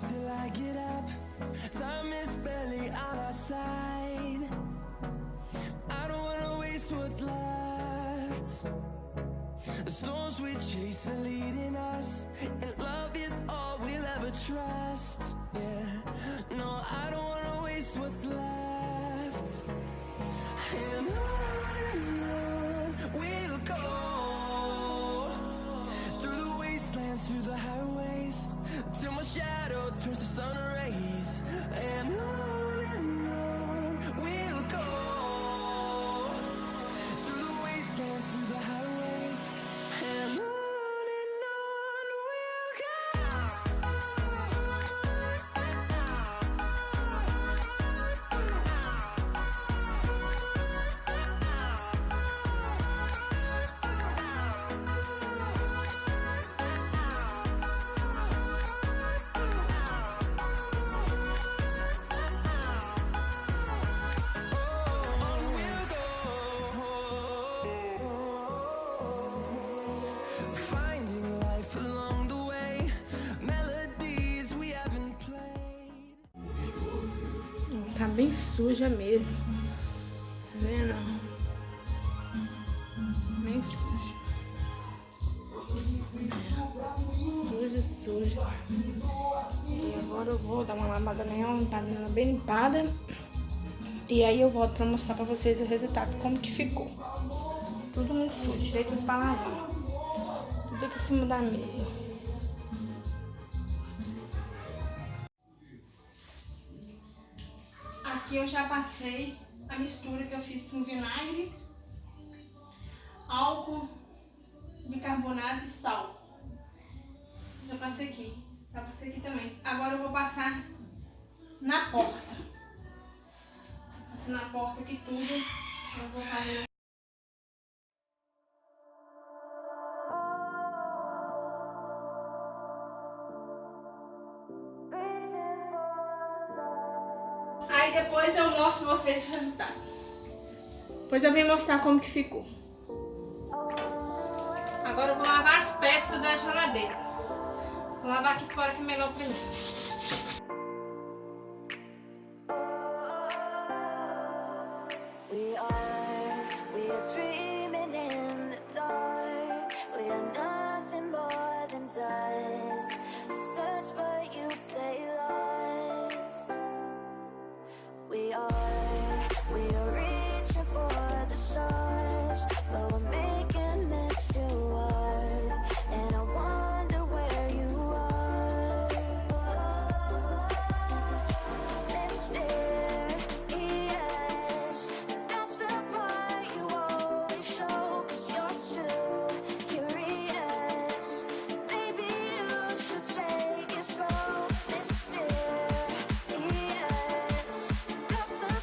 till I get up. Time is barely on our side. I don't wanna waste what's left. The storms we chase are leading us, and love is all we'll ever trust. Yeah, no, I don't wanna waste what's left. And on we'll go, through the wastelands, through the highways, till my shadow turns to sun rays. And on we'll go, through the wastelands, through the highways, and on we'll go. Finding life along the way, melodies we haven't played. Tá bem suja mesmo. Tá vendo? Bem suja. Suja. E agora eu vou dar uma lavada nela, tá dando bem limpada. E aí eu volto pra mostrar pra vocês o resultado, como que ficou. Tudo muito sujo, tirei tudo pra lavar. Tudo aqui em cima da mesa. Aqui eu já passei a mistura que eu fiz com vinagre, álcool, bicarbonato e sal. Já passei aqui. Já passei aqui também. Agora eu vou passar na porta. Passei na porta aqui tudo. Eu vou fazer. Aí depois eu mostro pra vocês o resultado. Depois eu venho mostrar como que ficou. Agora eu vou lavar as peças da geladeira. Vou lavar aqui fora que é melhor pra mim. We are dreaming in the dark. We are nothing more than dust. Search but you stay lost. We are reaching for the stars, but we're making this too hard. And I wonder where you are. Mysterious, that's the part you always show. 'Cause you're too curious. Maybe you should take it slow. Mysterious, that's the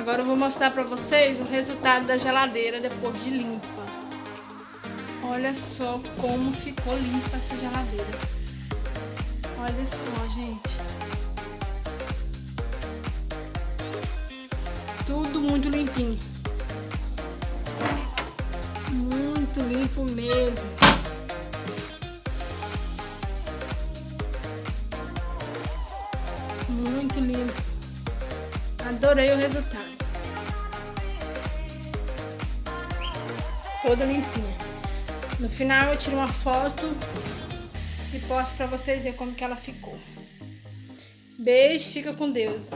Agora eu vou mostrar pra vocês o resultado da geladeira depois de limpa. Olha só como ficou limpa essa geladeira. Olha só, gente. Tudo muito limpinho. Muito limpo mesmo. Muito limpo. Adorei o resultado. Toda limpinha. No final eu tiro uma foto e posto pra vocês verem como que ela ficou. Beijo, fica com Deus.